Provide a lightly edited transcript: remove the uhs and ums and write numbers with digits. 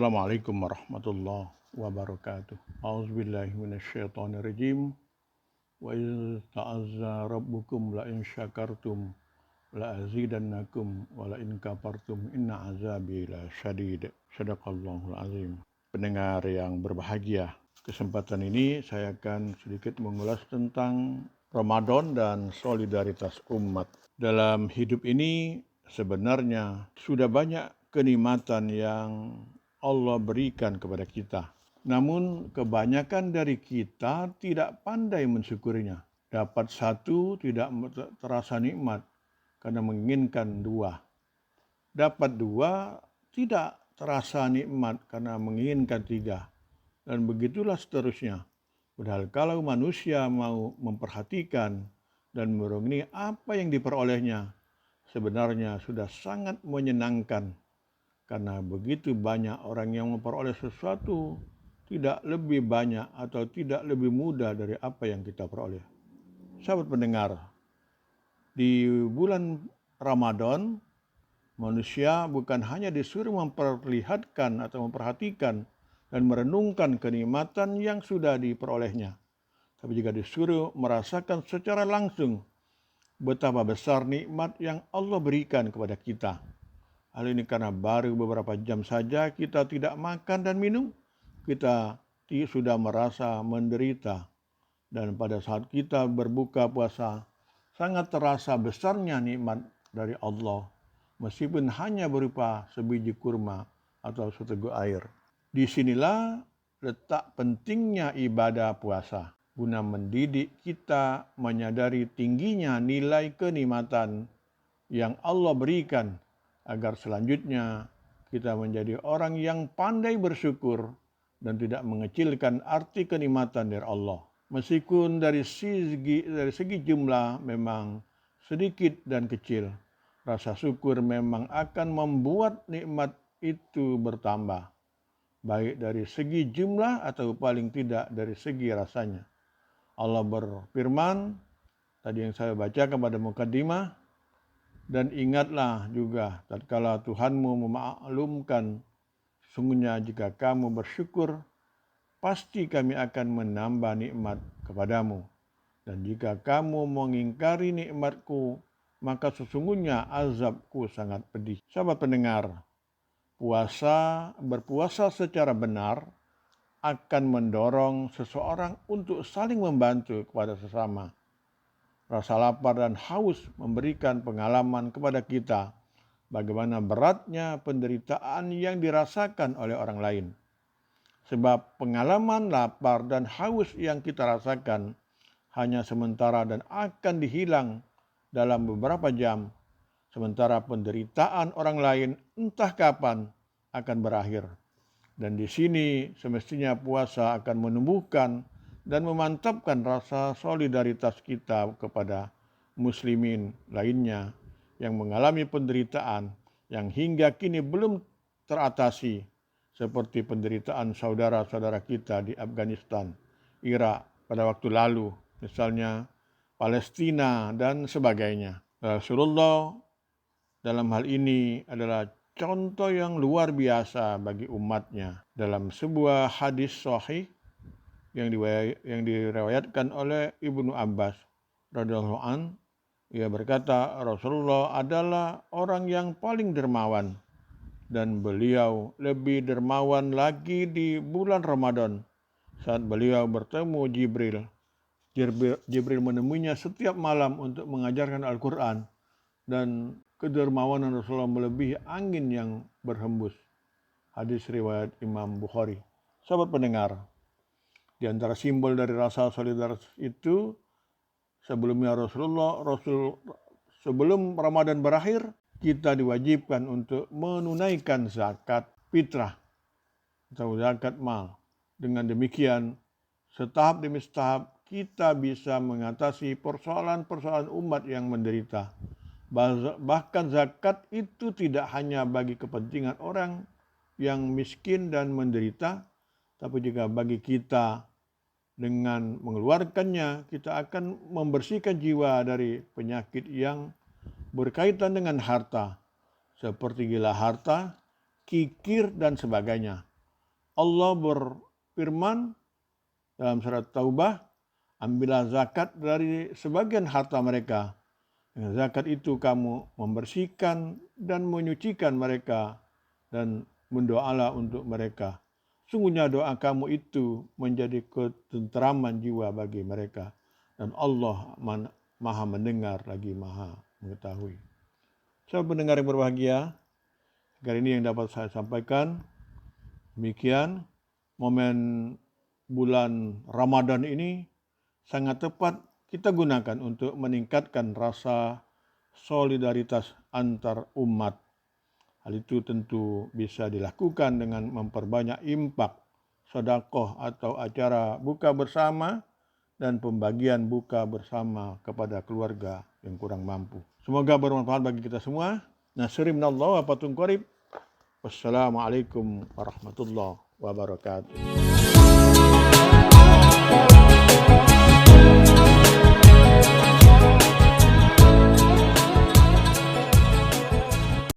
Assalamualaikum warahmatullahi wabarakatuh. A'udzubillahi minasyaitonirrajim. Wa iz ta'azza rabbukum la in syakartum la azidannakum wa la in kafartum inna azabi lasyadid. Shadaqallahul azim. Pendengar yang berbahagia, kesempatan ini saya akan sedikit mengulas tentang Ramadan dan solidaritas umat. Dalam hidup ini sebenarnya sudah banyak kenikmatan yang Allah berikan kepada kita. Namun kebanyakan dari kita tidak pandai mensyukurinya. Dapat satu tidak terasa nikmat karena menginginkan dua. Dapat dua tidak terasa nikmat karena menginginkan tiga. Dan begitulah seterusnya. Padahal kalau manusia mau memperhatikan dan merenungi apa yang diperolehnya, sebenarnya sudah sangat menyenangkan. Karena begitu banyak orang yang memperoleh sesuatu tidak lebih banyak atau tidak lebih mudah dari apa yang kita peroleh. Sahabat pendengar, di bulan Ramadan, manusia bukan hanya disuruh memperlihatkan atau memperhatikan dan merenungkan kenikmatan yang sudah diperolehnya, tapi juga disuruh merasakan secara langsung betapa besar nikmat yang Allah berikan kepada kita. Hal ini karena baru beberapa jam saja kita tidak makan dan minum, kita sudah merasa menderita. Dan pada saat kita berbuka puasa, sangat terasa besarnya nikmat dari Allah, meskipun hanya berupa sebiji kurma atau seteguk air. Disinilah letak pentingnya ibadah puasa, guna mendidik kita menyadari tingginya nilai kenikmatan yang Allah berikan, agar selanjutnya kita menjadi orang yang pandai bersyukur dan tidak mengecilkan arti kenikmatan dari Allah. Meskipun dari segi jumlah memang sedikit dan kecil, rasa syukur memang akan membuat nikmat itu bertambah, baik dari segi jumlah atau paling tidak dari segi rasanya. Allah berfirman, tadi yang saya bacakan pada mukaddimah, dan ingatlah juga tatkala Tuhanmu memaklumkan, sesungguhnya jika kamu bersyukur, pasti kami akan menambah nikmat kepadamu. Dan jika kamu mengingkari nikmatku, maka sesungguhnya azabku sangat pedih. Sahabat pendengar, berpuasa secara benar akan mendorong seseorang untuk saling membantu kepada sesama. Rasa lapar dan haus memberikan pengalaman kepada kita bagaimana beratnya penderitaan yang dirasakan oleh orang lain. Sebab pengalaman lapar dan haus yang kita rasakan hanya sementara dan akan dihilang dalam beberapa jam, sementara penderitaan orang lain entah kapan akan berakhir. Dan di sini semestinya puasa akan menumbuhkan dan memantapkan rasa solidaritas kita kepada muslimin lainnya yang mengalami penderitaan yang hingga kini belum teratasi, seperti penderitaan saudara-saudara kita di Afghanistan, Irak pada waktu lalu, misalnya Palestina dan sebagainya. Rasulullah dalam hal ini adalah contoh yang luar biasa bagi umatnya. Dalam sebuah hadis sahih yang diriwayatkan oleh Ibnu Abbas radhiyallahu an, ia berkata, Rasulullah adalah orang yang paling dermawan, dan beliau lebih dermawan lagi di bulan Ramadan saat beliau bertemu Jibril. Jibril menemuinya setiap malam untuk mengajarkan Al-Quran, dan kedermawanan Rasulullah melebihi angin yang berhembus. Hadis riwayat Imam Bukhari. Sahabat pendengar, di antara simbol dari rasa solidaritas itu, sebelumnya sebelum Ramadan berakhir, kita diwajibkan untuk menunaikan zakat fitrah atau zakat mal. Dengan demikian, setahap demi setahap kita bisa mengatasi persoalan-persoalan umat yang menderita. Bahkan zakat itu tidak hanya bagi kepentingan orang yang miskin dan menderita, tapi juga bagi kita. Dengan mengeluarkannya, kita akan membersihkan jiwa dari penyakit yang berkaitan dengan harta, seperti gila harta, kikir, dan sebagainya. Allah berfirman dalam surat Taubah, ambillah zakat dari sebagian harta mereka. Dengan zakat itu kamu membersihkan dan menyucikan mereka dan mendoalah untuk mereka. Sungguhnya doa kamu itu menjadi ketenteraman jiwa bagi mereka. Dan Allah maha mendengar lagi maha mengetahui. Sahabat pendengar yang berbahagia, kali ini yang dapat saya sampaikan. Demikian, momen bulan Ramadan ini sangat tepat kita gunakan untuk meningkatkan rasa solidaritas antar umat. Hal itu tentu bisa dilakukan dengan memperbanyak infak, sedekah atau acara buka bersama dan pembagian buka bersama kepada keluarga yang kurang mampu. Semoga bermanfaat bagi kita semua. Nasri minallah wa fatun qarib. Wassalamualaikum warahmatullahi wabarakatuh.